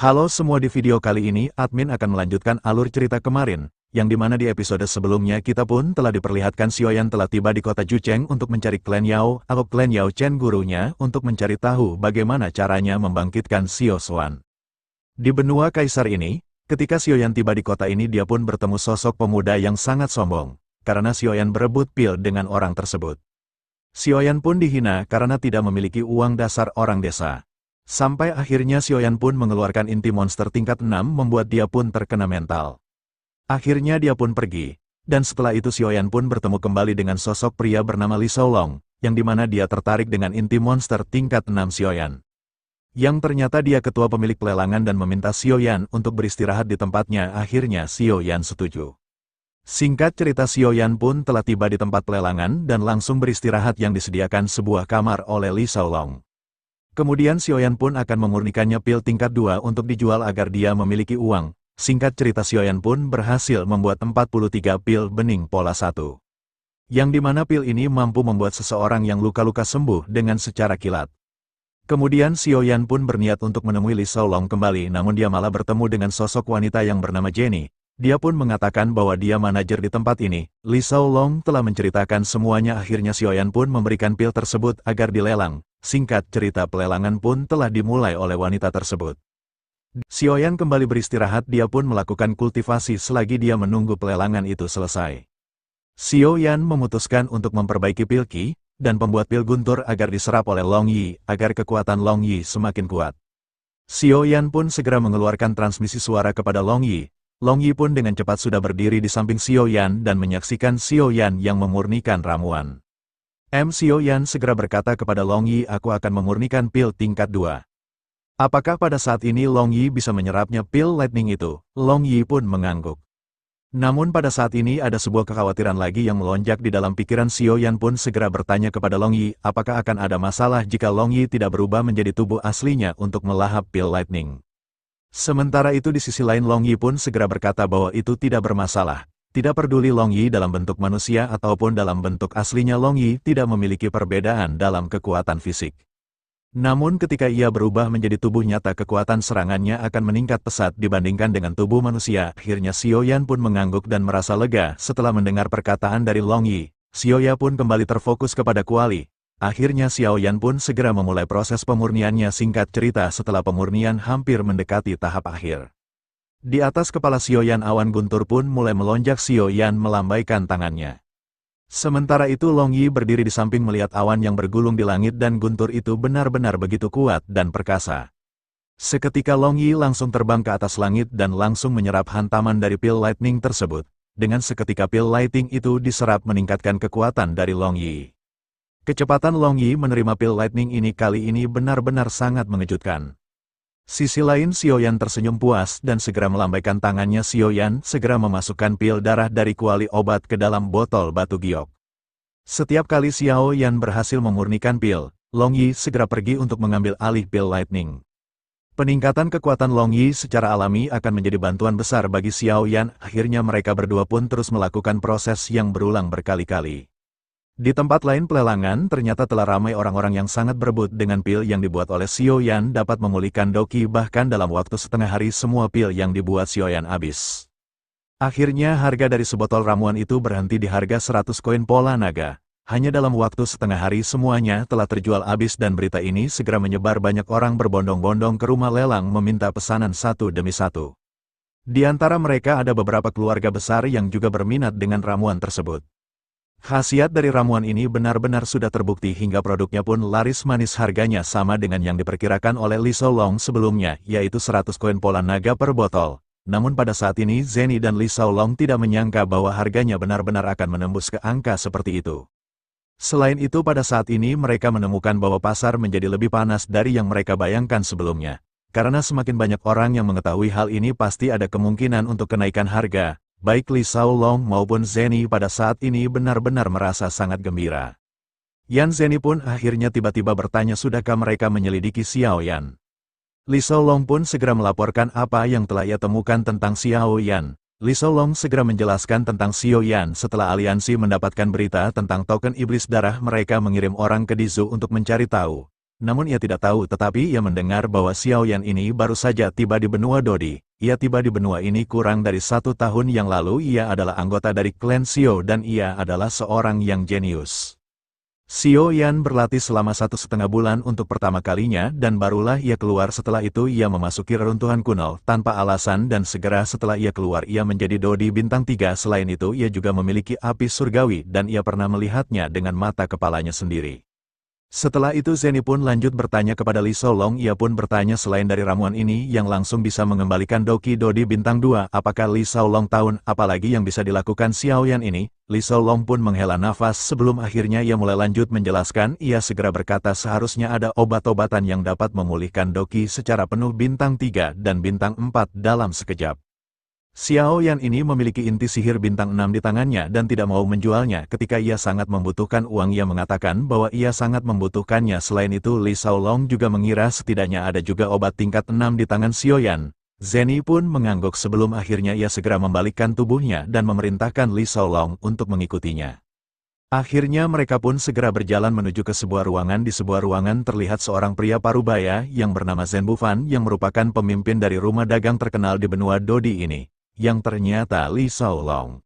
Halo semua, di video kali ini admin akan melanjutkan alur cerita kemarin, yang dimana di episode sebelumnya kita pun telah diperlihatkan Xiaoyan telah tiba di kota Jucheng untuk mencari klan Yao atau klan Yao Chen gurunya untuk mencari tahu bagaimana caranya membangkitkan Xiao Xuan. Di benua kaisar ini, ketika Xiaoyan tiba di kota ini dia pun bertemu sosok pemuda yang sangat sombong, karena Xiaoyan berebut pil dengan orang tersebut. Xiaoyan pun dihina karena tidak memiliki uang dasar orang desa. Sampai akhirnya Xiaoyan pun mengeluarkan inti monster tingkat 6 membuat dia pun terkena mental. Akhirnya dia pun pergi, dan setelah itu Xiaoyan pun bertemu kembali dengan sosok pria bernama Li Shaolong, yang dimana dia tertarik dengan inti monster tingkat 6 Xiaoyan. Yang ternyata dia ketua pemilik pelelangan dan meminta Xiaoyan untuk beristirahat di tempatnya. Akhirnya Xiaoyan setuju. Singkat cerita, Xiaoyan pun telah tiba di tempat pelelangan dan langsung beristirahat yang disediakan sebuah kamar oleh Li Shaolong. Kemudian Xiaoyan pun akan memurnikannya pil tingkat 2 untuk dijual agar dia memiliki uang. Singkat cerita, Xiaoyan pun berhasil membuat 43 pil bening pola 1. Yang dimana pil ini mampu membuat seseorang yang luka-luka sembuh dengan secara kilat. Kemudian Xiaoyan pun berniat untuk menemui Li Shaolong kembali, namun dia malah bertemu dengan sosok wanita yang bernama Jenny. Dia pun mengatakan bahwa dia manajer di tempat ini. Li Shaolong telah menceritakan semuanya. Akhirnya Xiaoyan pun memberikan pil tersebut agar dilelang. Singkat cerita, pelelangan pun telah dimulai oleh wanita tersebut. Xiaoyan kembali beristirahat, dia pun melakukan kultivasi selagi dia menunggu pelelangan itu selesai. Xiaoyan memutuskan untuk memperbaiki pil Qi dan pembuat pil guntur agar diserap oleh Long Yi, agar kekuatan Long Yi semakin kuat. Xiaoyan pun segera mengeluarkan transmisi suara kepada Long Yi. Long Yi pun dengan cepat sudah berdiri di samping Xiaoyan dan menyaksikan Xiaoyan yang memurnikan ramuan. Xiaoyan segera berkata kepada Long Yi, "Aku akan memurnikan pil tingkat 2. Apakah pada saat ini Long Yi bisa menyerapnya pil lightning itu?" Long Yi pun mengangguk. Namun pada saat ini ada sebuah kekhawatiran lagi yang melonjak di dalam pikiran. Xiaoyan pun segera bertanya kepada Long Yi, apakah akan ada masalah jika Long Yi tidak berubah menjadi tubuh aslinya untuk melahap pil lightning. Sementara itu di sisi lain Long Yi pun segera berkata bahwa itu tidak bermasalah. Tidak peduli Long Yi dalam bentuk manusia ataupun dalam bentuk aslinya, Long Yi tidak memiliki perbedaan dalam kekuatan fisik. Namun ketika ia berubah menjadi tubuh nyata, kekuatan serangannya akan meningkat pesat dibandingkan dengan tubuh manusia. Akhirnya Xiaoyan pun mengangguk dan merasa lega setelah mendengar perkataan dari Long Yi. Xiaoyan pun kembali terfokus kepada kuali. Akhirnya Xiaoyan pun segera memulai proses pemurniannya. Singkat cerita, setelah pemurnian hampir mendekati tahap akhir. Di atas kepala Xiaoyan awan guntur pun mulai melonjak. Xiaoyan melambaikan tangannya. Sementara itu Long Yi berdiri di samping melihat awan yang bergulung di langit dan guntur itu benar-benar begitu kuat dan perkasa. Seketika Long Yi langsung terbang ke atas langit dan langsung menyerap hantaman dari pil lightning tersebut. Dengan seketika pil lightning itu diserap meningkatkan kekuatan dari Long Yi. Kecepatan Long Yi menerima pil lightning ini kali ini benar-benar sangat mengejutkan. Sisi lain Xiaoyan tersenyum puas dan segera melambaikan tangannya. Xiaoyan segera memasukkan pil darah dari kuali obat ke dalam botol batu giok. Setiap kali Xiaoyan berhasil memurnikan pil, Long Yi segera pergi untuk mengambil alih pil lightning. Peningkatan kekuatan Long Yi secara alami akan menjadi bantuan besar bagi Xiaoyan. Akhirnya mereka berdua pun terus melakukan proses yang berulang berkali-kali. Di tempat lain pelelangan ternyata telah ramai orang-orang yang sangat berebut dengan pil yang dibuat oleh Xiaoyan dapat memulihkan Doqi. Bahkan dalam waktu setengah hari semua pil yang dibuat Xiaoyan habis. Akhirnya harga dari sebotol ramuan itu berhenti di harga 100 koin pola naga. Hanya dalam waktu setengah hari semuanya telah terjual habis dan berita ini segera menyebar. Banyak orang berbondong-bondong ke rumah lelang meminta pesanan satu demi satu. Di antara mereka ada beberapa keluarga besar yang juga berminat dengan ramuan tersebut. Khasiat dari ramuan ini benar-benar sudah terbukti hingga produknya pun laris manis. Harganya sama dengan yang diperkirakan oleh Li Shaolong sebelumnya, yaitu 100 koin pola naga per botol. Namun pada saat ini Zeni dan Li Shaolong tidak menyangka bahwa harganya benar-benar akan menembus ke angka seperti itu. Selain itu pada saat ini mereka menemukan bahwa pasar menjadi lebih panas dari yang mereka bayangkan sebelumnya. Karena semakin banyak orang yang mengetahui hal ini, pasti ada kemungkinan untuk kenaikan harga. Baik Li Shaolong maupun Zeni pada saat ini benar-benar merasa sangat gembira. Yan Zeni pun akhirnya tiba-tiba bertanya sudahkah mereka menyelidiki Xiaoyan. Li Shaolong pun segera melaporkan apa yang telah ia temukan tentang Xiaoyan. Li Shaolong segera menjelaskan tentang Xiaoyan. Setelah aliansi mendapatkan berita tentang token iblis darah, mereka mengirim orang ke Dizu untuk mencari tahu. Namun ia tidak tahu, tetapi ia mendengar bahwa Xiao Yan ini baru saja tiba di benua Dodi. Ia tiba di benua ini kurang dari 1 tahun yang lalu. Ia adalah anggota dari klan Xiao dan ia adalah seorang yang jenius. Xiao Yan berlatih selama 1,5 bulan untuk pertama kalinya dan barulah ia keluar. Setelah itu ia memasuki reruntuhan kuno tanpa alasan dan segera setelah ia keluar ia menjadi Dodi bintang 3. Selain itu ia juga memiliki api surgawi dan ia pernah melihatnya dengan mata kepalanya sendiri. Setelah itu Zeni pun lanjut bertanya kepada Li Shaolong. Ia pun bertanya selain dari ramuan ini yang langsung bisa mengembalikan Doki Dodi bintang 2, apakah Li Shaolong tahu apalagi yang bisa dilakukan Xiao Yan ini? Li Shaolong pun menghela nafas sebelum akhirnya ia mulai lanjut menjelaskan. Ia segera berkata seharusnya ada obat-obatan yang dapat memulihkan Doki secara penuh bintang 3 dan bintang 4 dalam sekejap. Xiao Yan ini memiliki inti sihir bintang 6 di tangannya dan tidak mau menjualnya ketika ia sangat membutuhkan uang. Ia mengatakan bahwa ia sangat membutuhkannya. Selain itu Li Shaolong juga mengira setidaknya ada juga obat tingkat 6 di tangan Xiao Yan. Zeni pun mengangguk sebelum akhirnya ia segera membalikkan tubuhnya dan memerintahkan Li Shaolong untuk mengikutinya. Akhirnya mereka pun segera berjalan menuju ke sebuah ruangan. Di sebuah ruangan terlihat seorang pria parubaya yang bernama Zhen Bufan yang merupakan pemimpin dari rumah dagang terkenal di benua Dodi ini, yang ternyata Li Shaolong.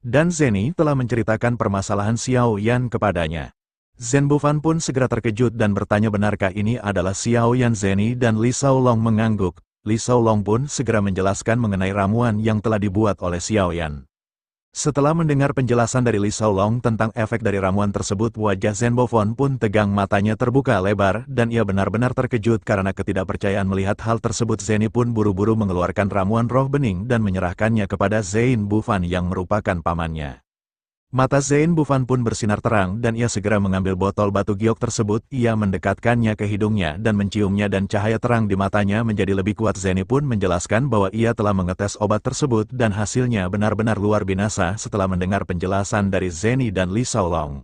Dan Zeni telah menceritakan permasalahan Xiao Yan kepadanya. Zhen Bufan pun segera terkejut dan bertanya benarkah ini adalah Xiao Yan? Zeni dan Li Shaolong mengangguk. Li Shaolong pun segera menjelaskan mengenai ramuan yang telah dibuat oleh Xiao Yan. Setelah mendengar penjelasan dari Li Shaolong tentang efek dari ramuan tersebut, wajah Zhen Bufan pun tegang, matanya terbuka lebar, dan ia benar-benar terkejut karena ketidakpercayaan melihat hal tersebut. Zeni pun buru-buru mengeluarkan ramuan roh bening dan menyerahkannya kepada Zhen Bufan yang merupakan pamannya. Mata Zhen Bufan pun bersinar terang dan ia segera mengambil botol batu giok tersebut. Ia mendekatkannya ke hidungnya dan menciumnya dan cahaya terang di matanya menjadi lebih kuat. Zeni pun menjelaskan bahwa ia telah mengetes obat tersebut dan hasilnya benar-benar luar binasa. Setelah mendengar penjelasan dari Zeni dan Li Shaolong,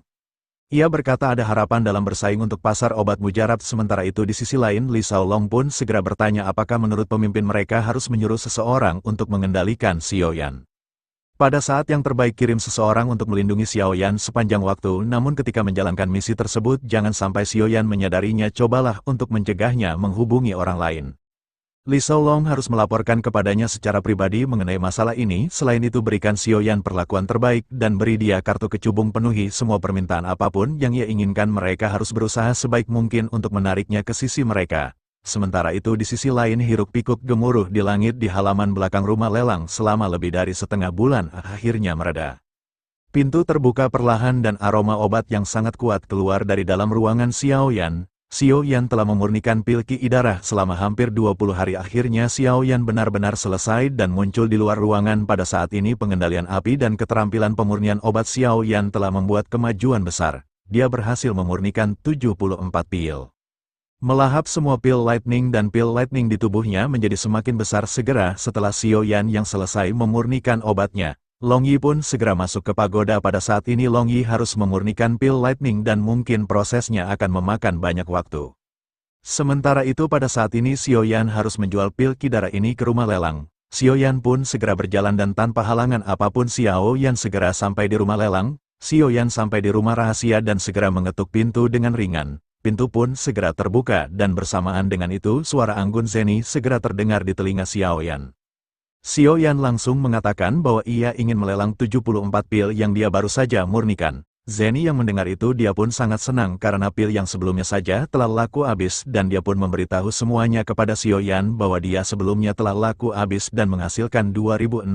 ia berkata ada harapan dalam bersaing untuk pasar obat mujarab. Sementara itu di sisi lain Li Shaolong pun segera bertanya apakah menurut pemimpin mereka harus menyuruh seseorang untuk mengendalikan Xiao Yan. Pada saat yang terbaik kirim seseorang untuk melindungi Xiao Yan sepanjang waktu, namun ketika menjalankan misi tersebut jangan sampai Xiao Yan menyadarinya. Cobalah untuk mencegahnya menghubungi orang lain. Li Shaolong harus melaporkan kepadanya secara pribadi mengenai masalah ini. Selain itu berikan Xiao Yan perlakuan terbaik dan beri dia kartu kecubung. Penuhi semua permintaan apapun yang ia inginkan. Mereka harus berusaha sebaik mungkin untuk menariknya ke sisi mereka. Sementara itu di sisi lain hiruk-pikuk gemuruh di langit di halaman belakang rumah lelang selama lebih dari setengah bulan akhirnya mereda. Pintu terbuka perlahan dan aroma obat yang sangat kuat keluar dari dalam ruangan Xiao Yan. Xiao Yan telah memurnikan pil Qi darah selama hampir 20 hari. Akhirnya Xiao Yan benar-benar selesai dan muncul di luar ruangan. Pada saat ini pengendalian api dan keterampilan pemurnian obat Xiao Yan telah membuat kemajuan besar. Dia berhasil memurnikan 74 pil. Melahap semua pil lightning dan pil lightning di tubuhnya menjadi semakin besar. Segera setelah Xiao Yan yang selesai memurnikan obatnya, Long Yi pun segera masuk ke pagoda. Pada saat ini Long Yi harus memurnikan pil lightning dan mungkin prosesnya akan memakan banyak waktu. Sementara itu pada saat ini Xiao Yan harus menjual pil Qi darah ini ke rumah lelang. Xiao Yan pun segera berjalan dan tanpa halangan apapun Xiao Yan segera sampai di rumah lelang. Xiao Yan sampai di rumah rahasia dan segera mengetuk pintu dengan ringan. Pintu pun segera terbuka dan bersamaan dengan itu suara anggun Zeni segera terdengar di telinga Xiao Yan. Xiao Yan langsung mengatakan bahwa ia ingin melelang 74 pil yang dia baru saja murnikan. Zeni yang mendengar itu dia pun sangat senang karena pil yang sebelumnya saja telah laku habis dan dia pun memberitahu semuanya kepada Xiao Yan bahwa dia sebelumnya telah laku habis dan menghasilkan 2.600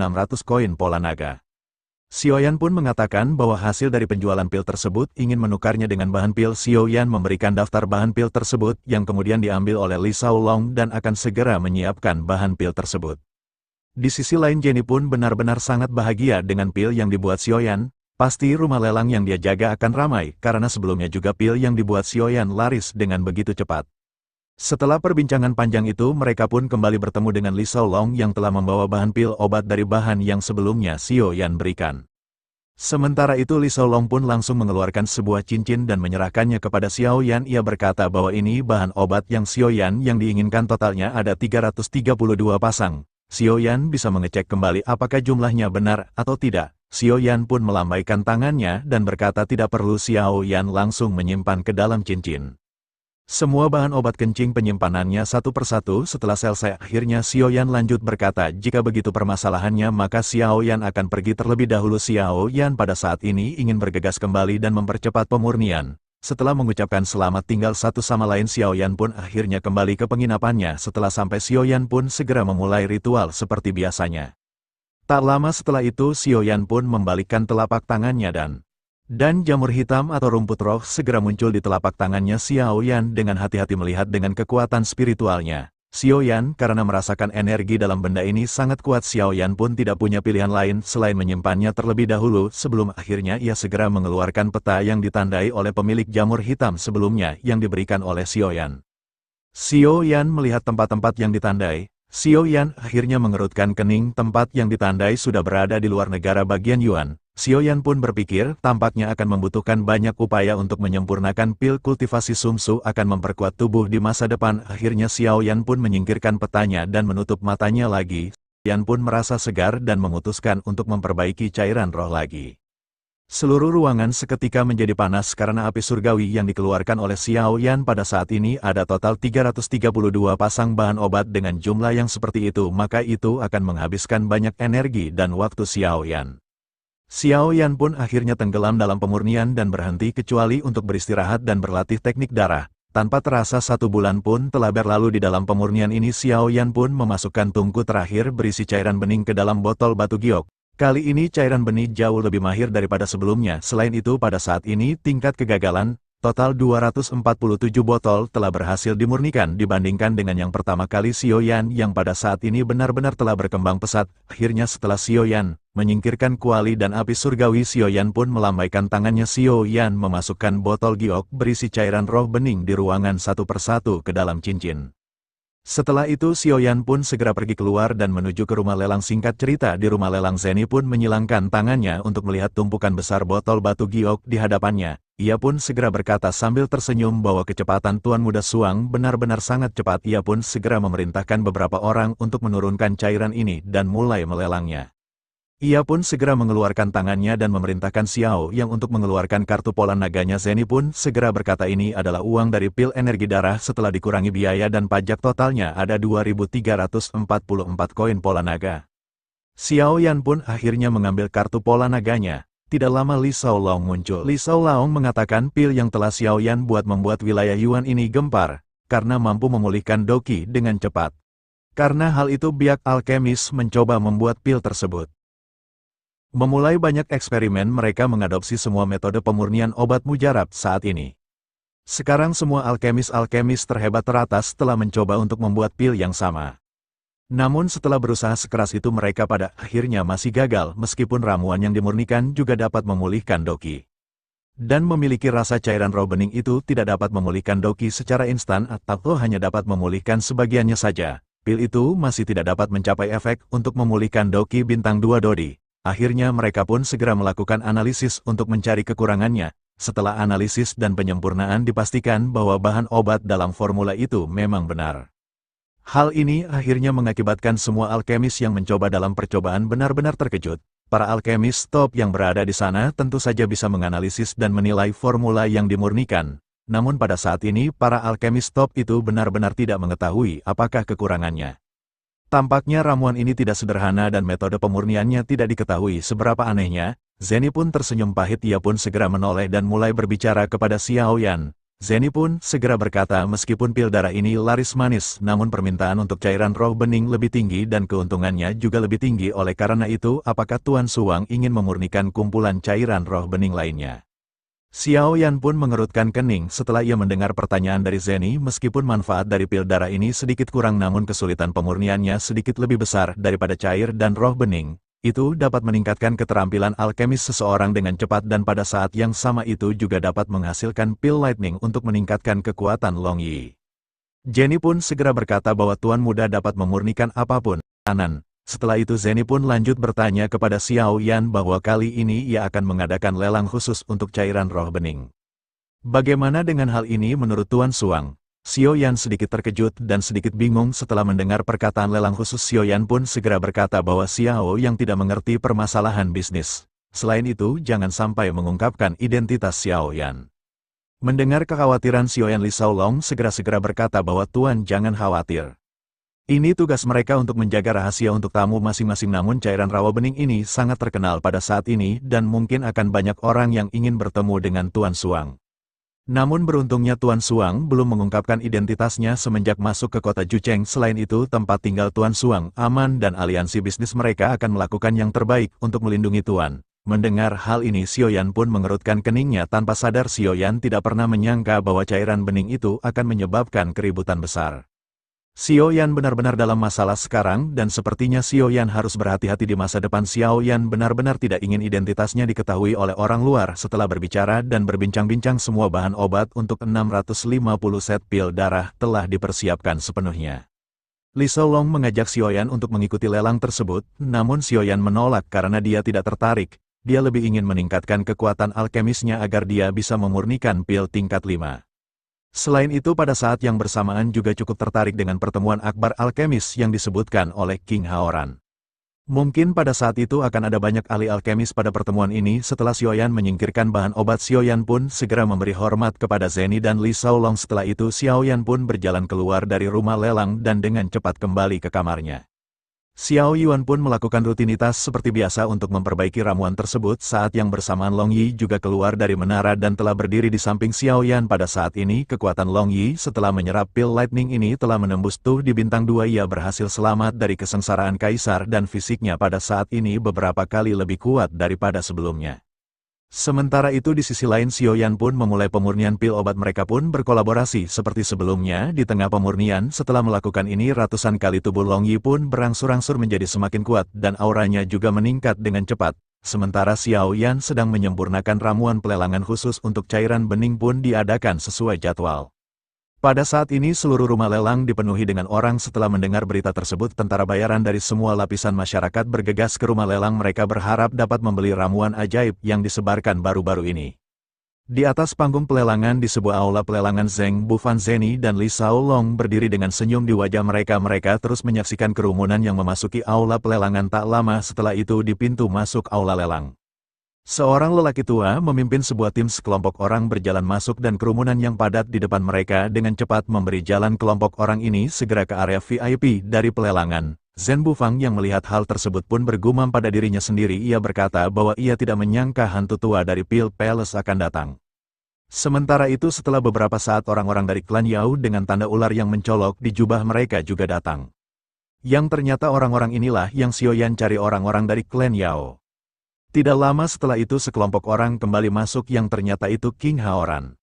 koin pola naga. Xiao Yan pun mengatakan bahwa hasil dari penjualan pil tersebut ingin menukarnya dengan bahan pil. Xiao Yan memberikan daftar bahan pil tersebut yang kemudian diambil oleh Li Shaolong dan akan segera menyiapkan bahan pil tersebut. Di sisi lain Jenny pun benar-benar sangat bahagia dengan pil yang dibuat Xiao Yan. Pasti rumah lelang yang dia jaga akan ramai karena sebelumnya juga pil yang dibuat Xiao Yan laris dengan begitu cepat. Setelah perbincangan panjang itu mereka pun kembali bertemu dengan Li Shaolong yang telah membawa bahan pil obat dari bahan yang sebelumnya Xiao Yan berikan. Sementara itu Li Shaolong pun langsung mengeluarkan sebuah cincin dan menyerahkannya kepada Xiao Yan. Ia berkata bahwa ini bahan obat yang Xiao Yan yang diinginkan, totalnya ada 332 pasang. Xiao Yan bisa mengecek kembali apakah jumlahnya benar atau tidak. Xiao Yan pun melambaikan tangannya dan berkata tidak perlu. Xiao Yan langsung menyimpan ke dalam cincin. Semua bahan obat kencing penyimpanannya satu persatu. Setelah selesai, akhirnya Xiaoyan lanjut berkata, jika begitu permasalahannya maka Xiaoyan akan pergi terlebih dahulu. Xiaoyan pada saat ini ingin bergegas kembali dan mempercepat pemurnian. Setelah mengucapkan selamat tinggal satu sama lain, Xiaoyan pun akhirnya kembali ke penginapannya. Setelah sampai, Xiaoyan pun segera memulai ritual seperti biasanya. Tak lama setelah itu, Xiaoyan pun membalikkan telapak tangannya dan jamur hitam atau rumput roh segera muncul di telapak tangannya. Xiaoyan dengan hati-hati melihat dengan kekuatan spiritualnya. Xiaoyan karena merasakan energi dalam benda ini sangat kuat. Xiaoyan pun tidak punya pilihan lain selain menyimpannya terlebih dahulu sebelum akhirnya ia segera mengeluarkan peta yang ditandai oleh pemilik jamur hitam sebelumnya yang diberikan oleh Xiaoyan. Xiaoyan melihat tempat-tempat yang ditandai. Xiaoyan akhirnya mengerutkan kening. Tempat yang ditandai sudah berada di luar negara bagian Yuan. Xiaoyan pun berpikir tampaknya akan membutuhkan banyak upaya untuk menyempurnakan pil kultivasi sumsu akan memperkuat tubuh di masa depan. Akhirnya Xiaoyan pun menyingkirkan petanya dan menutup matanya lagi. Xiaoyan pun merasa segar dan memutuskan untuk memperbaiki cairan roh lagi. Seluruh ruangan seketika menjadi panas karena api surgawi yang dikeluarkan oleh Xiaoyan. Pada saat ini ada total 332 pasang bahan obat. Dengan jumlah yang seperti itu maka itu akan menghabiskan banyak energi dan waktu Xiaoyan. Xiaoyan pun akhirnya tenggelam dalam pemurnian dan berhenti kecuali untuk beristirahat dan berlatih teknik darah. Tanpa terasa 1 bulan pun telah berlalu di dalam pemurnian ini. Xiaoyan pun memasukkan tungku terakhir berisi cairan bening ke dalam botol batu giok. Kali ini cairan benih jauh lebih mahir daripada sebelumnya. Selain itu pada saat ini tingkat kegagalan, total 247 botol telah berhasil dimurnikan dibandingkan dengan yang pertama kali. Xiaoyan yang pada saat ini benar-benar telah berkembang pesat. Akhirnya setelah Xiaoyan menyingkirkan kuali dan api surgawi, Xiaoyan pun melambaikan tangannya. Xiaoyan memasukkan botol giok berisi cairan roh bening di ruangan satu persatu ke dalam cincin. Setelah itu Xiaoyan pun segera pergi keluar dan menuju ke rumah lelang. Singkat cerita, di rumah lelang Zeni pun menyilangkan tangannya untuk melihat tumpukan besar botol batu giok di hadapannya. Ia pun segera berkata sambil tersenyum bahwa kecepatan Tuan Muda Suang benar-benar sangat cepat. Ia pun segera memerintahkan beberapa orang untuk menurunkan cairan ini dan mulai melelangnya. Ia pun segera mengeluarkan tangannya dan memerintahkan Xiao yang untuk mengeluarkan kartu pola naganya. Zeni pun segera berkata ini adalah uang dari pil energi darah. Setelah dikurangi biaya dan pajak totalnya ada 2.344 koin pola naga. Xiaoyan pun akhirnya mengambil kartu pola naganya. Tidak lama Li Shaolaong muncul. Li Shaolaong mengatakan pil yang telah Xiaoyan buat membuat wilayah Yuan ini gempar karena mampu memulihkan Doqi dengan cepat. Karena hal itu pihak alkemis mencoba membuat pil tersebut. Memulai banyak eksperimen, mereka mengadopsi semua metode pemurnian obat mujarab saat ini. Sekarang semua alkemis-alkemis terhebat teratas telah mencoba untuk membuat pil yang sama. Namun setelah berusaha sekeras itu mereka pada akhirnya masih gagal meskipun ramuan yang dimurnikan juga dapat memulihkan Doqi. Dan memiliki rasa cairan roh bening itu tidak dapat memulihkan Doqi secara instan atau hanya dapat memulihkan sebagiannya saja. Pil itu masih tidak dapat mencapai efek untuk memulihkan Doqi bintang 2 Dodi. Akhirnya mereka pun segera melakukan analisis untuk mencari kekurangannya. Setelah analisis dan penyempurnaan dipastikan bahwa bahan obat dalam formula itu memang benar. Hal ini akhirnya mengakibatkan semua alkemis yang mencoba dalam percobaan benar-benar terkejut. Para alkemis top yang berada di sana tentu saja bisa menganalisis dan menilai formula yang dimurnikan. Namun pada saat ini para alkemis top itu benar-benar tidak mengetahui apakah kekurangannya. Tampaknya ramuan ini tidak sederhana dan metode pemurniannya tidak diketahui. Seberapa anehnya, Zeni pun tersenyum pahit. Ia pun segera menoleh dan mulai berbicara kepada Xiaoyan. Zeni pun segera berkata meskipun pil darah ini laris manis, namun permintaan untuk cairan roh bening lebih tinggi dan keuntungannya juga lebih tinggi. Oleh karena itu, apakah Tuan Suang ingin memurnikan kumpulan cairan roh bening lainnya? Xiaoyan pun mengerutkan kening setelah ia mendengar pertanyaan dari Zeni. Meskipun manfaat dari pil darah ini sedikit kurang namun kesulitan pemurniannya sedikit lebih besar daripada cair dan roh bening. Itu dapat meningkatkan keterampilan alkemis seseorang dengan cepat dan pada saat yang sama itu juga dapat menghasilkan pil lightning untuk meningkatkan kekuatan Long Yi. Jenny pun segera berkata bahwa Tuan Muda dapat memurnikan apapun. Setelah itu Zeni pun lanjut bertanya kepada Xiaoyan bahwa kali ini ia akan mengadakan lelang khusus untuk cairan roh bening. Bagaimana dengan hal ini menurut Tuan Suang? Xiaoyan sedikit terkejut dan sedikit bingung setelah mendengar perkataan lelang khusus. Xiaoyan pun segera berkata bahwa Xiao yang tidak mengerti permasalahan bisnis. Selain itu jangan sampai mengungkapkan identitas Xiaoyan. Mendengar kekhawatiran Xiaoyan, Li Shaolong segera-segera berkata bahwa Tuan jangan khawatir. Ini tugas mereka untuk menjaga rahasia untuk tamu masing-masing, namun cairan rawa bening ini sangat terkenal pada saat ini dan mungkin akan banyak orang yang ingin bertemu dengan Tuan Suang. Namun beruntungnya Tuan Suang belum mengungkapkan identitasnya semenjak masuk ke kota Jucheng. Selain itu tempat tinggal Tuan Suang aman dan aliansi bisnis mereka akan melakukan yang terbaik untuk melindungi Tuan. Mendengar hal ini Xiaoyan pun mengerutkan keningnya. Tanpa sadar Xiaoyan tidak pernah menyangka bahwa cairan bening itu akan menyebabkan keributan besar. Xiaoyan benar-benar dalam masalah sekarang dan sepertinya Xiaoyan harus berhati-hati di masa depan. Xiaoyan benar-benar tidak ingin identitasnya diketahui oleh orang luar. Setelah berbicara dan berbincang-bincang, semua bahan obat untuk 650 set pil darah telah dipersiapkan sepenuhnya. Li Shaolong mengajak Xiaoyan untuk mengikuti lelang tersebut, namun Xiaoyan menolak karena dia tidak tertarik. Dia lebih ingin meningkatkan kekuatan alkemisnya agar dia bisa memurnikan pil tingkat 5. Selain itu pada saat yang bersamaan juga cukup tertarik dengan pertemuan akbar alkemis yang disebutkan oleh King Haoran. Mungkin pada saat itu akan ada banyak ahli alkemis pada pertemuan ini. Setelah Xiaoyan menyingkirkan bahan obat, Xiaoyan pun segera memberi hormat kepada Zeni dan Li Shaolong. Setelah itu Xiaoyan pun berjalan keluar dari rumah lelang dan dengan cepat kembali ke kamarnya. Xiao Yuan pun melakukan rutinitas seperti biasa untuk memperbaiki ramuan tersebut. Saat yang bersamaan Long Yi juga keluar dari menara dan telah berdiri di samping Xiao Yan. Pada saat ini kekuatan Long Yi setelah menyerap pil lightning ini telah menembus tuh di bintang 2. Ia berhasil selamat dari kesengsaraan kaisar dan fisiknya pada saat ini beberapa kali lebih kuat daripada sebelumnya. Sementara itu di sisi lain Xiaoyan pun memulai pemurnian pil obat. Mereka pun berkolaborasi seperti sebelumnya. Di tengah pemurnian setelah melakukan ini ratusan kali tubuh Long Yi pun berangsur-angsur menjadi semakin kuat dan auranya juga meningkat dengan cepat. Sementara Xiaoyan sedang menyempurnakan ramuan pelelangan khusus untuk cairan bening pun diadakan sesuai jadwal. Pada saat ini seluruh rumah lelang dipenuhi dengan orang. Setelah mendengar berita tersebut, tentara bayaran dari semua lapisan masyarakat bergegas ke rumah lelang. Mereka berharap dapat membeli ramuan ajaib yang disebarkan baru-baru ini. Di atas panggung pelelangan di sebuah aula pelelangan, Zeng Bufan, Zeni dan Li Shaolong berdiri dengan senyum di wajah mereka. Mereka terus menyaksikan kerumunan yang memasuki aula pelelangan. Tak lama setelah itu di pintu masuk aula lelang, seorang lelaki tua memimpin sebuah tim. Sekelompok orang berjalan masuk dan kerumunan yang padat di depan mereka dengan cepat memberi jalan kelompok orang ini segera ke area VIP dari pelelangan. Zhen Bufang yang melihat hal tersebut pun bergumam pada dirinya sendiri. Ia berkata bahwa ia tidak menyangka hantu tua dari Pil Palace akan datang. Sementara itu setelah beberapa saat orang-orang dari klan Yao dengan tanda ular yang mencolok di jubah mereka juga datang. Yang ternyata orang-orang inilah yang Xiaoyan cari, orang-orang dari klan Yao. Tidak lama setelah itu sekelompok orang kembali masuk yang ternyata itu King Haoran.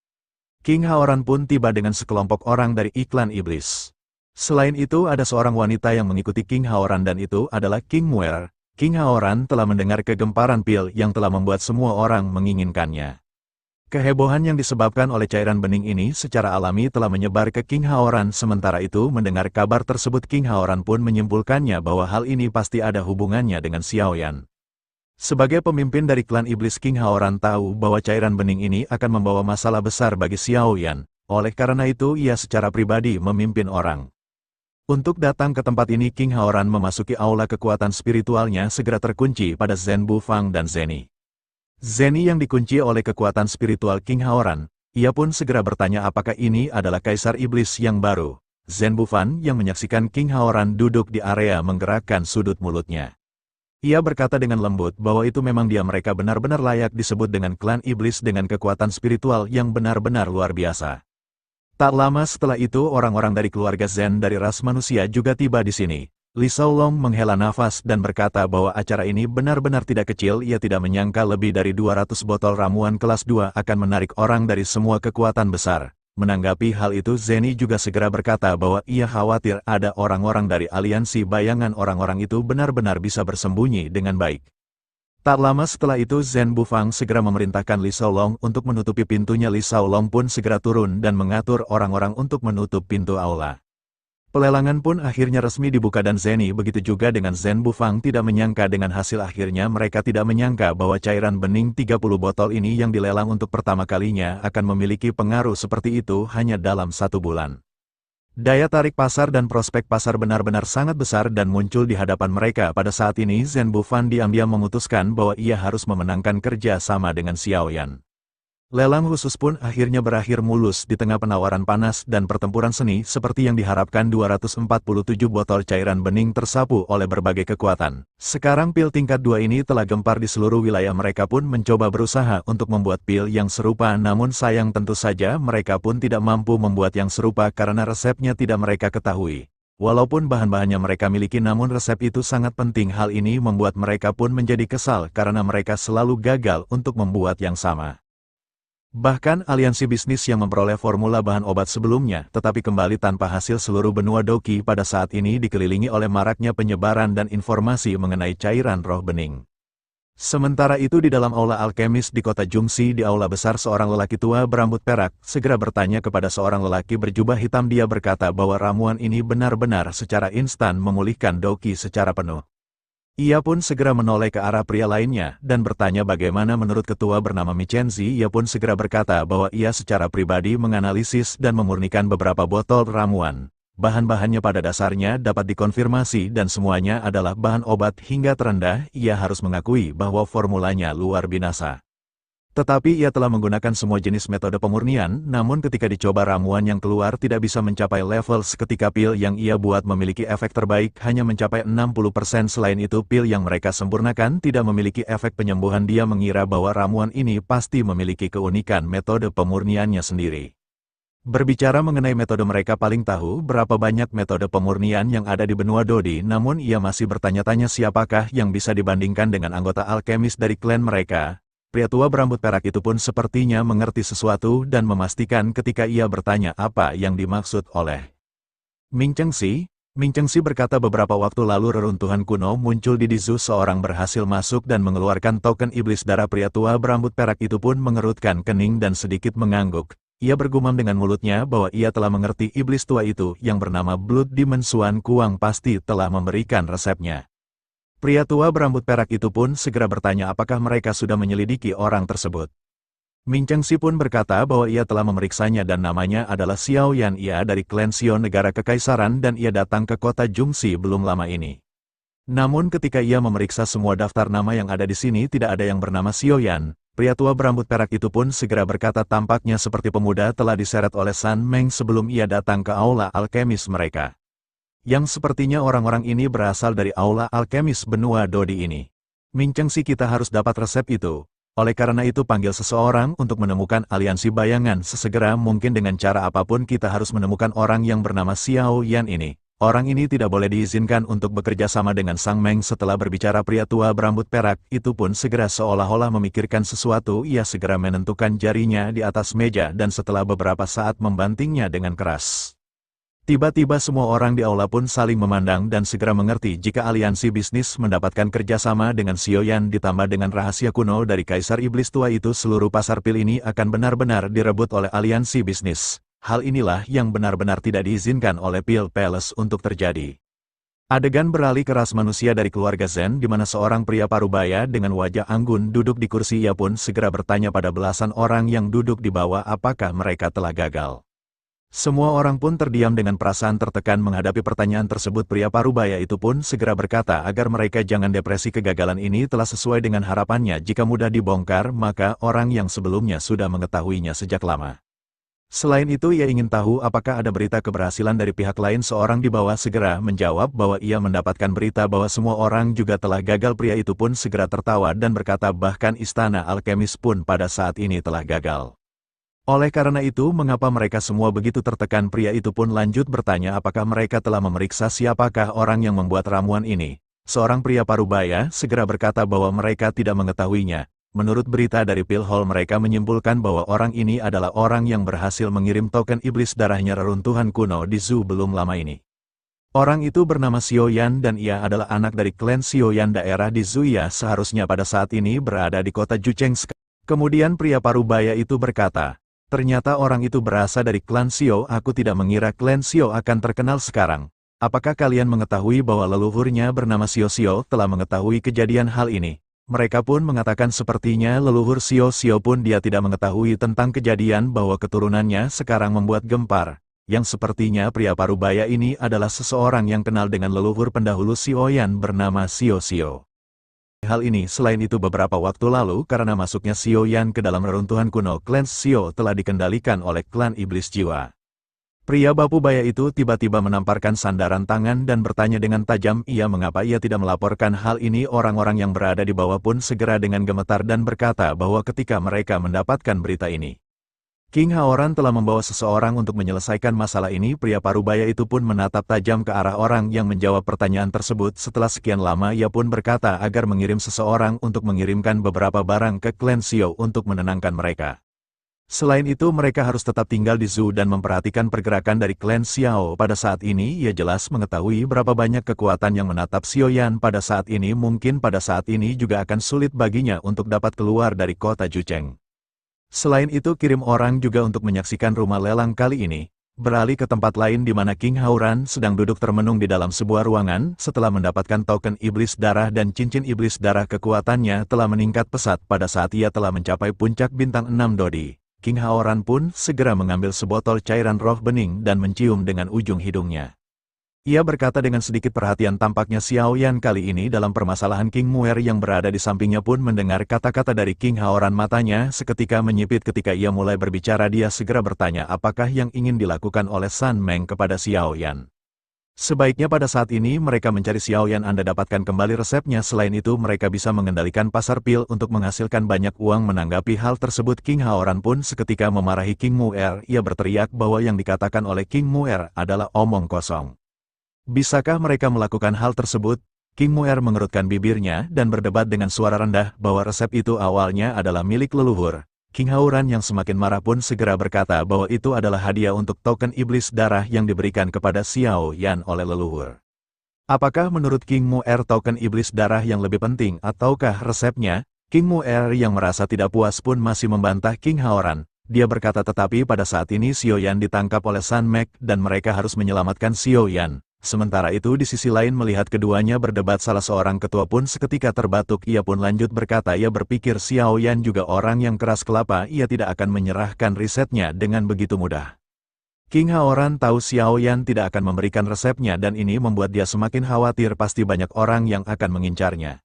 King Haoran pun tiba dengan sekelompok orang dari iklan iblis. Selain itu ada seorang wanita yang mengikuti King Haoran dan itu adalah King Muer. King Haoran telah mendengar kegemparan pil yang telah membuat semua orang menginginkannya. Kehebohan yang disebabkan oleh cairan bening ini secara alami telah menyebar ke King Haoran. Sementara itu mendengar kabar tersebut King Haoran pun menyimpulkannya bahwa hal ini pasti ada hubungannya dengan Xiaoyan. Sebagai pemimpin dari klan iblis, King Haoran tahu bahwa cairan bening ini akan membawa masalah besar bagi Xiaoyan. Oleh karena itu ia secara pribadi memimpin orang untuk datang ke tempat ini. King Haoran memasuki aula kekuatan spiritualnya segera terkunci pada Zhen Bufang dan Zeni. Zeni yang dikunci oleh kekuatan spiritual King Haoran, ia pun segera bertanya apakah ini adalah kaisar iblis yang baru. Zhen Bufang yang menyaksikan King Haoran duduk di area menggerakkan sudut mulutnya. Ia berkata dengan lembut bahwa itu memang dia, mereka benar-benar layak disebut dengan klan iblis dengan kekuatan spiritual yang benar-benar luar biasa. Tak lama setelah itu orang-orang dari keluarga Zhen dari ras manusia juga tiba di sini. Li Shaolong menghela nafas dan berkata bahwa acara ini benar-benar tidak kecil. Ia tidak menyangka lebih dari 200 botol ramuan kelas 2 akan menarik orang dari semua kekuatan besar. Menanggapi hal itu Zeni juga segera berkata bahwa ia khawatir ada orang-orang dari aliansi bayangan. Orang-orang itu benar-benar bisa bersembunyi dengan baik. Tak lama setelah itu Zhen Bufang segera memerintahkan Li Shaolong untuk menutupi pintunya. Li Shaolong pun segera turun dan mengatur orang-orang untuk menutup pintu aula. Pelelangan pun akhirnya resmi dibuka dan Zeni begitu juga dengan Zhen Bufang tidak menyangka dengan hasil akhirnya. Mereka tidak menyangka bahwa cairan bening 30 botol ini yang dilelang untuk pertama kalinya akan memiliki pengaruh seperti itu hanya dalam 1 bulan. Daya tarik pasar dan prospek pasar benar-benar sangat besar dan muncul di hadapan mereka. Pada saat ini Zhen Bufang diam-diam memutuskan bahwa ia harus memenangkan kerja sama dengan Xiaoyan. Lelang khusus pun akhirnya berakhir mulus di tengah penawaran panas dan pertempuran seni seperti yang diharapkan. 247 botol cairan bening tersapu oleh berbagai kekuatan. Sekarang pil tingkat 2 ini telah gempar di seluruh wilayah. Mereka pun mencoba berusaha untuk membuat pil yang serupa, namun sayang tentu saja mereka pun tidak mampu membuat yang serupa karena resepnya tidak mereka ketahui. Walaupun bahan-bahannya mereka miliki, namun resep itu sangat penting. Hal ini membuat mereka pun menjadi kesal karena mereka selalu gagal untuk membuat yang sama. Bahkan aliansi bisnis yang memperoleh formula bahan obat sebelumnya tetapi kembali tanpa hasil. Seluruh benua Doki pada saat ini dikelilingi oleh maraknya penyebaran dan informasi mengenai cairan roh bening. Sementara itu di dalam aula alkemis di kota Jungsi, di aula besar, seorang lelaki tua berambut perak segera bertanya kepada seorang lelaki berjubah hitam. Dia berkata bahwa ramuan ini benar-benar secara instan memulihkan Doki secara penuh. Ia pun segera menoleh ke arah pria lainnya dan bertanya bagaimana menurut ketua bernama Michenzi. Ia pun segera berkata bahwa ia secara pribadi menganalisis dan memurnikan beberapa botol ramuan. Bahan-bahannya pada dasarnya dapat dikonfirmasi dan semuanya adalah bahan obat hingga terendah. Ia harus mengakui bahwa formulanya luar biasa. Tetapi ia telah menggunakan semua jenis metode pemurnian, namun ketika dicoba ramuan yang keluar tidak bisa mencapai level seketika. Pil yang ia buat memiliki efek terbaik hanya mencapai 60%. Selain itu pil yang mereka sempurnakan tidak memiliki efek penyembuhan. Dia mengira bahwa ramuan ini pasti memiliki keunikan metode pemurniannya sendiri. Berbicara mengenai metode, mereka paling tahu berapa banyak metode pemurnian yang ada di benua Dodi, namun ia masih bertanya-tanya siapakah yang bisa dibandingkan dengan anggota alkemis dari klan mereka. Pria tua berambut perak itu pun sepertinya mengerti sesuatu dan memastikan ketika ia bertanya apa yang dimaksud oleh Mingchengsi. Mingchengsi berkata beberapa waktu lalu reruntuhan kuno muncul di Dizu. Seorang berhasil masuk dan mengeluarkan token iblis darah. Pria tua berambut perak itu pun mengerutkan kening dan sedikit mengangguk. Ia bergumam dengan mulutnya bahwa ia telah mengerti iblis tua itu yang bernama Blood Demon Suan Kuang pasti telah memberikan resepnya. Pria tua berambut perak itu pun segera bertanya apakah mereka sudah menyelidiki orang tersebut. Mingchengsi pun berkata bahwa ia telah memeriksanya dan namanya adalah Xiao Yan. Ia dari klan Xiao negara kekaisaran dan ia datang ke kota Jungsi belum lama ini. Namun ketika ia memeriksa semua daftar nama yang ada di sini tidak ada yang bernama Xiao Yan. Pria tua berambut perak itu pun segera berkata tampaknya seperti pemuda telah diseret oleh San Meng sebelum ia datang ke aula alkemis mereka. Yang sepertinya orang-orang ini berasal dari aula alkemis benua Dodi ini. Mingchengsi, kita harus dapat resep itu. Oleh karena itu panggil seseorang untuk menemukan aliansi bayangan sesegera mungkin. Dengan cara apapun kita harus menemukan orang yang bernama Xiao Yan ini. Orang ini tidak boleh diizinkan untuk bekerja sama dengan Sang Meng. Setelah berbicara pria tua berambut perak itu pun segera seolah-olah memikirkan sesuatu. Ia segera menentukan jarinya di atas meja dan setelah beberapa saat membantingnya dengan keras. Tiba-tiba semua orang di aula pun saling memandang dan segera mengerti jika aliansi bisnis mendapatkan kerjasama dengan Xiao Yan ditambah dengan rahasia kuno dari Kaisar Iblis Tua itu, seluruh pasar pil ini akan benar-benar direbut oleh aliansi bisnis. Hal inilah yang benar-benar tidak diizinkan oleh Pil Palace untuk terjadi. Adegan beralih ke ras manusia dari keluarga Zen di mana seorang pria parubaya dengan wajah anggun duduk di kursi. Ia pun segera bertanya pada belasan orang yang duduk di bawah apakah mereka telah gagal. Semua orang pun terdiam dengan perasaan tertekan menghadapi pertanyaan tersebut. Pria parubaya itu pun segera berkata agar mereka jangan depresi. Kegagalan ini telah sesuai dengan harapannya. Jika mudah dibongkar, maka orang yang sebelumnya sudah mengetahuinya sejak lama. Selain itu ia ingin tahu apakah ada berita keberhasilan dari pihak lain. Seorang di bawah segera menjawab bahwa ia mendapatkan berita bahwa semua orang juga telah gagal. Pria itu pun segera tertawa dan berkata bahkan istana alkemis pun pada saat ini telah gagal. Oleh karena itu mengapa mereka semua begitu tertekan? Pria itu pun lanjut bertanya apakah mereka telah memeriksa siapakah orang yang membuat ramuan ini. Seorang pria parubaya segera berkata bahwa mereka tidak mengetahuinya. Menurut berita dari Pil Hall mereka menyimpulkan bahwa orang ini adalah orang yang berhasil mengirim token iblis darahnya reruntuhan kuno di Zoo belum lama ini. Orang itu bernama Xiao Yan dan ia adalah anak dari klan Xiao Yan daerah di Zoo. Ia seharusnya pada saat ini berada di kota Jucheng. Kemudian pria parubaya itu berkata, ternyata orang itu berasal dari klan Xiao. Aku tidak mengira klan Xiao akan terkenal sekarang. Apakah kalian mengetahui bahwa leluhurnya bernama Xiao Xiao telah mengetahui kejadian hal ini? Mereka pun mengatakan sepertinya leluhur Xiao Xiao pun dia tidak mengetahui tentang kejadian bahwa keturunannya sekarang membuat gempar. Yang sepertinya pria parubaya ini adalah seseorang yang kenal dengan leluhur pendahulu Xiao Yan bernama Xiao Xiao. hal ini. Selain itu beberapa waktu lalu karena masuknya Xiao Yan ke dalam reruntuhan kuno, klan Xiao telah dikendalikan oleh klan iblis jiwa. Pria bapu baya itu tiba-tiba menamparkan sandaran tangan dan bertanya dengan tajam mengapa ia tidak melaporkan hal ini. Orang-orang yang berada di bawah pun segera dengan gemetar dan berkata bahwa ketika mereka mendapatkan berita ini, King Haoran telah membawa seseorang untuk menyelesaikan masalah ini. Pria parubaya itu pun menatap tajam ke arah orang yang menjawab pertanyaan tersebut. Setelah sekian lama ia pun berkata agar mengirim seseorang untuk mengirimkan beberapa barang ke klan Xiao untuk menenangkan mereka. Selain itu mereka harus tetap tinggal di Zhu dan memperhatikan pergerakan dari klan Xiao. Pada saat ini ia jelas mengetahui berapa banyak kekuatan yang menatap Xiao Yan pada saat ini. Mungkin pada saat ini juga akan sulit baginya untuk dapat keluar dari kota Jucheng. Selain itu kirim orang juga untuk menyaksikan rumah lelang kali ini. Beralih ke tempat lain di mana King Haoran sedang duduk termenung di dalam sebuah ruangan. Setelah mendapatkan token iblis darah dan cincin iblis darah, kekuatannya telah meningkat pesat pada saat ia telah mencapai puncak bintang 6 Dodi. King Haoran pun segera mengambil sebotol cairan roh bening dan mencium dengan ujung hidungnya. Ia berkata dengan sedikit perhatian. Tampaknya Xiao Yan kali ini dalam permasalahan. King Muer yang berada di sampingnya pun mendengar kata-kata dari King Haoran. Matanya seketika menyipit ketika ia mulai berbicara. Dia segera bertanya apakah yang ingin dilakukan oleh San Meng kepada Xiao Yan. Sebaiknya pada saat ini mereka mencari Xiao Yan. Anda dapatkan kembali resepnya. Selain itu mereka bisa mengendalikan pasar pil untuk menghasilkan banyak uang. Menanggapi hal tersebut King Haoran pun seketika memarahi King Muer. Ia berteriak bahwa yang dikatakan oleh King Muer adalah omong kosong. Bisakah mereka melakukan hal tersebut? King Muer mengerutkan bibirnya dan berdebat dengan suara rendah bahwa resep itu awalnya adalah milik leluhur. King Haoran yang semakin marah pun segera berkata bahwa itu adalah hadiah untuk token iblis darah yang diberikan kepada Xiao Yan oleh leluhur. Apakah menurut King Muer token iblis darah yang lebih penting ataukah resepnya? King Muer yang merasa tidak puas pun masih membantah King Haoran. Dia berkata tetapi pada saat ini Xiao Yan ditangkap oleh San Mek dan mereka harus menyelamatkan Xiao Yan. Sementara itu di sisi lain melihat keduanya berdebat, salah seorang ketua pun seketika terbatuk. Ia pun lanjut berkata ia berpikir Xiao Yan juga orang yang keras kelapa. Ia tidak akan menyerahkan risetnya dengan begitu mudah. King Haoran tahu Xiao Yan tidak akan memberikan resepnya dan ini membuat dia semakin khawatir. Pasti banyak orang yang akan mengincarnya.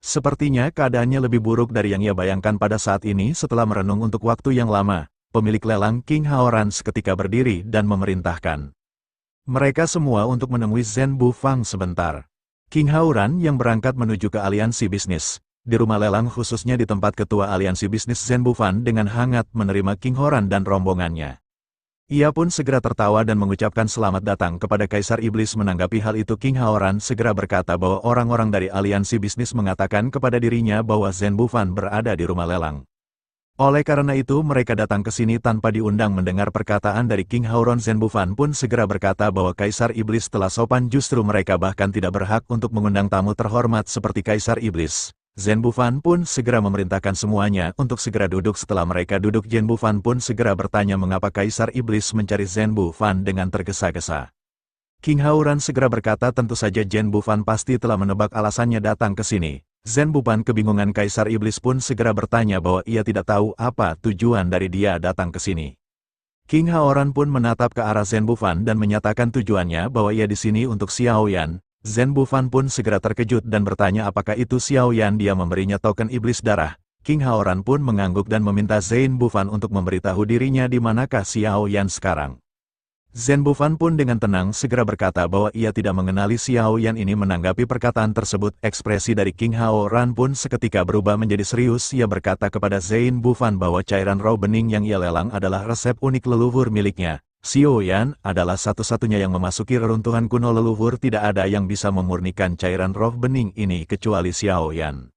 Sepertinya keadaannya lebih buruk dari yang ia bayangkan pada saat ini. Setelah merenung untuk waktu yang lama, pemilik lelang King Haoran seketika berdiri dan memerintahkan mereka semua untuk menemui Zhen Bufang sebentar. King Haoran yang berangkat menuju ke aliansi bisnis. Di rumah lelang khususnya di tempat ketua aliansi bisnis Zhen Bufang dengan hangat menerima King Haoran dan rombongannya. Ia pun segera tertawa dan mengucapkan selamat datang kepada Kaisar Iblis. Menanggapi hal itu King Haoran segera berkata bahwa orang-orang dari aliansi bisnis mengatakan kepada dirinya bahwa Zhen Bufang berada di rumah lelang. Oleh karena itu mereka datang ke sini tanpa diundang. Mendengar perkataan dari King Haoran, Zhen Bufang pun segera berkata bahwa Kaisar Iblis telah sopan. Justru mereka bahkan tidak berhak untuk mengundang tamu terhormat seperti Kaisar Iblis. Zhen Bufang pun segera memerintahkan semuanya untuk segera duduk. Setelah mereka duduk Zhen Bufang pun segera bertanya mengapa Kaisar Iblis mencari Zhen Bufang dengan tergesa-gesa. King Haoran segera berkata tentu saja Zhen Bufang pasti telah menebak alasannya datang ke sini. Zhen Bufang kebingungan. Kaisar Iblis pun segera bertanya bahwa ia tidak tahu apa tujuan dari dia datang ke sini. King Haoran pun menatap ke arah Zhen Bufang dan menyatakan tujuannya bahwa ia di sini untuk Xiao Yan. Zhen Bufang pun segera terkejut dan bertanya apakah itu Xiao Yan dia memberinya token iblis darah. King Haoran pun mengangguk dan meminta Zhen Bufang untuk memberitahu dirinya di manakah Xiao Yan sekarang. Zhen Bufang pun dengan tenang segera berkata bahwa ia tidak mengenali Xiao Yan ini. Menanggapi perkataan tersebut, ekspresi dari King Haoran pun seketika berubah menjadi serius. Ia berkata kepada Zhen Bufang bahwa cairan roh bening yang ia lelang adalah resep unik leluhur miliknya. Xiao Yan adalah satu-satunya yang memasuki reruntuhan kuno leluhur. Tidak ada yang bisa memurnikan cairan roh bening ini kecuali Xiao Yan.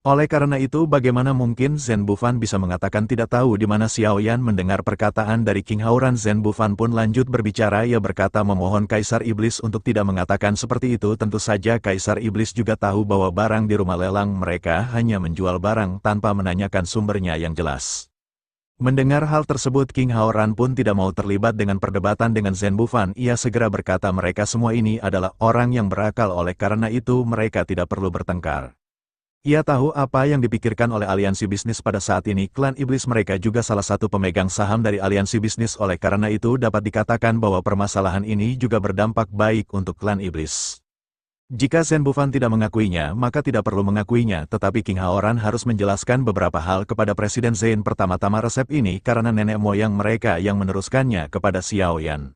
Oleh karena itu bagaimana mungkin Zhen Bufang bisa mengatakan tidak tahu di mana Xiao Yan? Mendengar perkataan dari King Haoran, Zhen Bufang pun lanjut berbicara. Ia berkata memohon Kaisar Iblis untuk tidak mengatakan seperti itu. Tentu saja Kaisar Iblis juga tahu bahwa barang di rumah lelang mereka hanya menjual barang tanpa menanyakan sumbernya yang jelas. Mendengar hal tersebut King Haoran pun tidak mau terlibat dengan perdebatan dengan Zhen Bufang. Ia segera berkata mereka semua ini adalah orang yang berakal, oleh karena itu mereka tidak perlu bertengkar. Ia tahu apa yang dipikirkan oleh aliansi bisnis pada saat ini. Klan iblis mereka juga salah satu pemegang saham dari aliansi bisnis. Oleh karena itu dapat dikatakan bahwa permasalahan ini juga berdampak baik untuk klan iblis. Jika Zhen Bufan tidak mengakuinya, maka tidak perlu mengakuinya, tetapi King Haoran harus menjelaskan beberapa hal kepada Presiden Zhen. Pertama-tama resep ini karena nenek moyang mereka yang meneruskannya kepada Xiao Yan.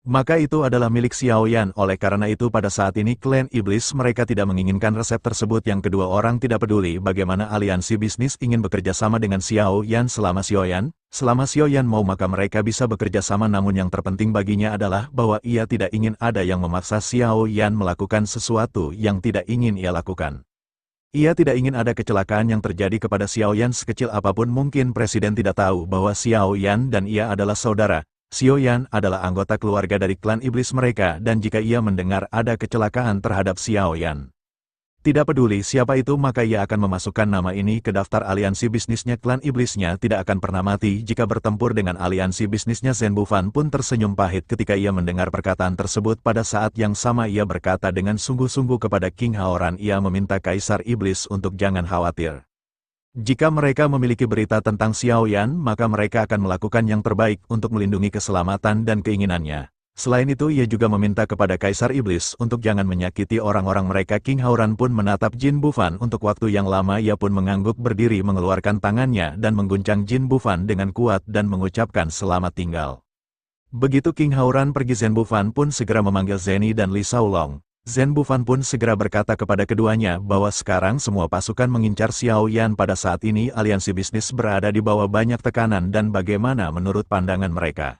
Maka itu adalah milik Xiao Yan. Oleh karena itu pada saat ini klan iblis mereka tidak menginginkan resep tersebut. Yang kedua, orang tidak peduli bagaimana aliansi bisnis ingin bekerja sama dengan Xiao Yan selama Xiao Yan mau maka mereka bisa bekerja sama, namun yang terpenting baginya adalah bahwa ia tidak ingin ada yang memaksa Xiao Yan melakukan sesuatu yang tidak ingin ia lakukan. Ia tidak ingin ada kecelakaan yang terjadi kepada Xiao Yan sekecil apapun mungkin. Presiden tidak tahu bahwa Xiao Yan dan ia adalah saudara. Xiao Yan adalah anggota keluarga dari klan iblis mereka dan jika ia mendengar ada kecelakaan terhadap Xiao Yan, tidak peduli siapa itu maka ia akan memasukkan nama ini ke daftar aliansi bisnisnya. Klan iblisnya tidak akan pernah mati jika bertempur dengan aliansi bisnisnya. Zhen Bufan pun tersenyum pahit ketika ia mendengar perkataan tersebut. Pada saat yang sama ia berkata dengan sungguh-sungguh kepada King Haoran, ia meminta Kaisar Iblis untuk jangan khawatir. Jika mereka memiliki berita tentang Xiao Yan, maka mereka akan melakukan yang terbaik untuk melindungi keselamatan dan keinginannya. Selain itu ia juga meminta kepada Kaisar Iblis untuk jangan menyakiti orang-orang mereka. King Haoran pun menatap Jin Bufan untuk waktu yang lama. Ia pun mengangguk berdiri mengeluarkan tangannya dan mengguncang Jin Bufan dengan kuat dan mengucapkan selamat tinggal. Begitu King Haoran pergi, Zhen Bufan pun segera memanggil Zeni dan Li Shaolong. Zhen Bufan pun segera berkata kepada keduanya bahwa sekarang semua pasukan mengincar Xiao Yan. Pada saat ini aliansi bisnis berada di bawah banyak tekanan dan bagaimana menurut pandangan mereka.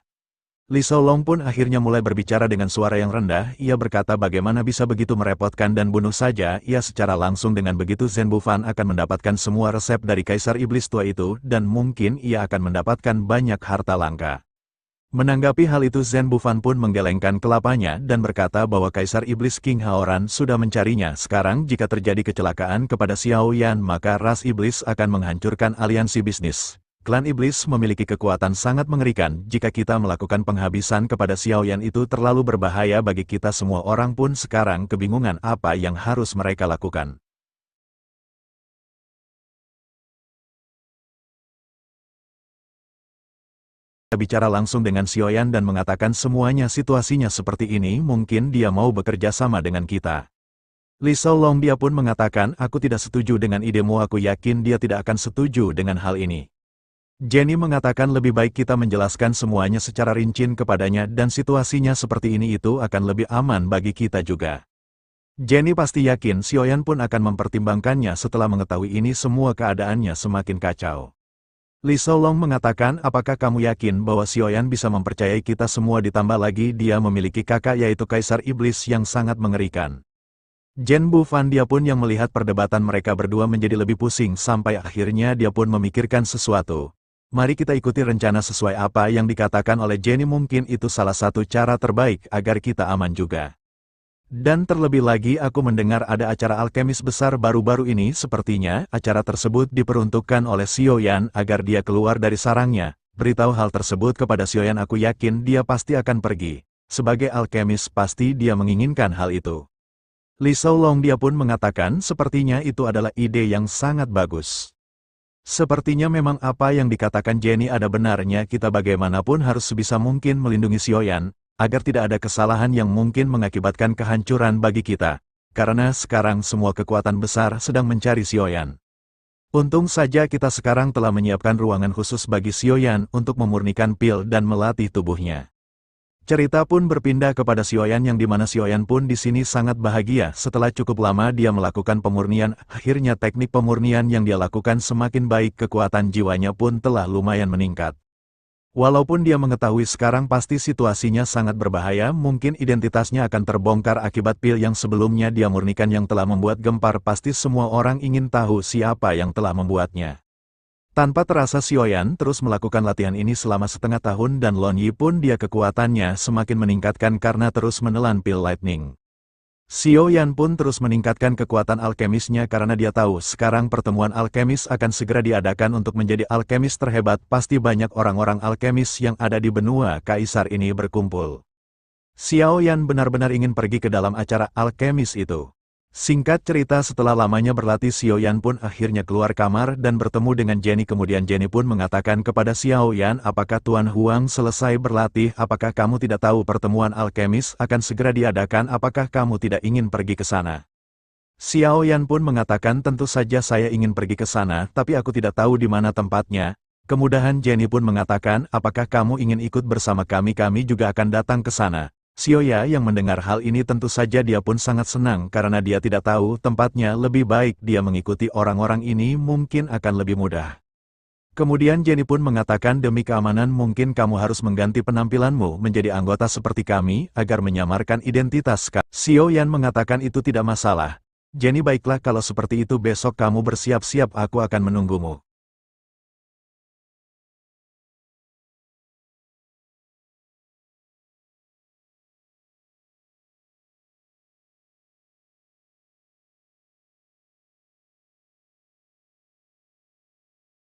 Li Shaolong pun akhirnya mulai berbicara dengan suara yang rendah. Ia berkata bagaimana bisa begitu merepotkan dan bunuh saja ia secara langsung. Dengan begitu Zhen Bufan akan mendapatkan semua resep dari Kaisar Iblis tua itu dan mungkin ia akan mendapatkan banyak harta langka. Menanggapi hal itu Zhen Bufan pun menggelengkan kelapanya dan berkata bahwa Kaisar Iblis King Haoran sudah mencarinya. Sekarang jika terjadi kecelakaan kepada Xiao Yan maka ras iblis akan menghancurkan aliansi bisnis. Klan iblis memiliki kekuatan sangat mengerikan. Jika kita melakukan penghabisan kepada Xiao Yan itu terlalu berbahaya bagi kita semua. Orang pun sekarang kebingungan apa yang harus mereka lakukan. Bicara langsung dengan Xiao Yan dan mengatakan semuanya situasinya seperti ini, mungkin dia mau bekerja sama dengan kita. Li Shaolong dia pun mengatakan aku tidak setuju dengan idemu, aku yakin dia tidak akan setuju dengan hal ini. Jenny mengatakan lebih baik kita menjelaskan semuanya secara rinci kepadanya dan situasinya seperti ini itu akan lebih aman bagi kita juga. Jenny pasti yakin Xiao Yan pun akan mempertimbangkannya. Setelah mengetahui ini semua keadaannya semakin kacau. Li Shaolong mengatakan apakah kamu yakin bahwa Xiao Yan bisa mempercayai kita semua, ditambah lagi dia memiliki kakak yaitu Kaisar Iblis yang sangat mengerikan. Zhen Bufan dia pun yang melihat perdebatan mereka berdua menjadi lebih pusing sampai akhirnya dia pun memikirkan sesuatu. Mari kita ikuti rencana sesuai apa yang dikatakan oleh Jenny, mungkin itu salah satu cara terbaik agar kita aman juga. Dan terlebih lagi aku mendengar ada acara alkemis besar baru-baru ini, sepertinya acara tersebut diperuntukkan oleh Xiao Yan agar dia keluar dari sarangnya. Beritahu hal tersebut kepada Xiao Yan, aku yakin dia pasti akan pergi. Sebagai alkemis pasti dia menginginkan hal itu. Li Shaolong dia pun mengatakan sepertinya itu adalah ide yang sangat bagus. Sepertinya memang apa yang dikatakan Jenny ada benarnya, kita bagaimanapun harus sebisa mungkin melindungi Xiao Yan agar tidak ada kesalahan yang mungkin mengakibatkan kehancuran bagi kita, karena sekarang semua kekuatan besar sedang mencari Xiao Yan. Untung saja kita sekarang telah menyiapkan ruangan khusus bagi Xiao Yan untuk memurnikan pil dan melatih tubuhnya. Cerita pun berpindah kepada Xiao Yan yang dimana Xiao Yan pun di sini sangat bahagia. Setelah cukup lama dia melakukan pemurnian, akhirnya teknik pemurnian yang dia lakukan semakin baik, kekuatan jiwanya pun telah lumayan meningkat. Walaupun dia mengetahui sekarang pasti situasinya sangat berbahaya, mungkin identitasnya akan terbongkar akibat pil yang sebelumnya dia murnikan yang telah membuat gempar, pasti semua orang ingin tahu siapa yang telah membuatnya. Tanpa terasa Xiao Yan terus melakukan latihan ini selama setengah tahun dan Lon Yi pun dia kekuatannya semakin meningkatkan karena terus menelan pil lightning. Xiao Yan pun terus meningkatkan kekuatan alkemisnya karena dia tahu sekarang pertemuan alkemis akan segera diadakan untuk menjadi alkemis terhebat. Pasti banyak orang-orang alkemis yang ada di benua kaisar ini berkumpul. Xiao Yan benar-benar ingin pergi ke dalam acara alkemis itu. Singkat cerita setelah lamanya berlatih Xiao Yan pun akhirnya keluar kamar dan bertemu dengan Jenny. Kemudian Jenny pun mengatakan kepada Xiao Yan, apakah Tuan Huang selesai berlatih? Apakah kamu tidak tahu pertemuan alkemis akan segera diadakan? Apakah kamu tidak ingin pergi ke sana? Xiao Yan pun mengatakan tentu saja saya ingin pergi ke sana, tapi aku tidak tahu di mana tempatnya. Kemudahan Jenny pun mengatakan, apakah kamu ingin ikut bersama kami? Kami juga akan datang ke sana. Xiao yang mendengar hal ini tentu saja dia pun sangat senang karena dia tidak tahu tempatnya, lebih baik dia mengikuti orang-orang ini mungkin akan lebih mudah. Kemudian Jenny pun mengatakan demi keamanan mungkin kamu harus mengganti penampilanmu menjadi anggota seperti kami agar menyamarkan identitas kamu. Xiao Yan mengatakan itu tidak masalah. Jenny baiklah kalau seperti itu besok kamu bersiap-siap aku akan menunggumu.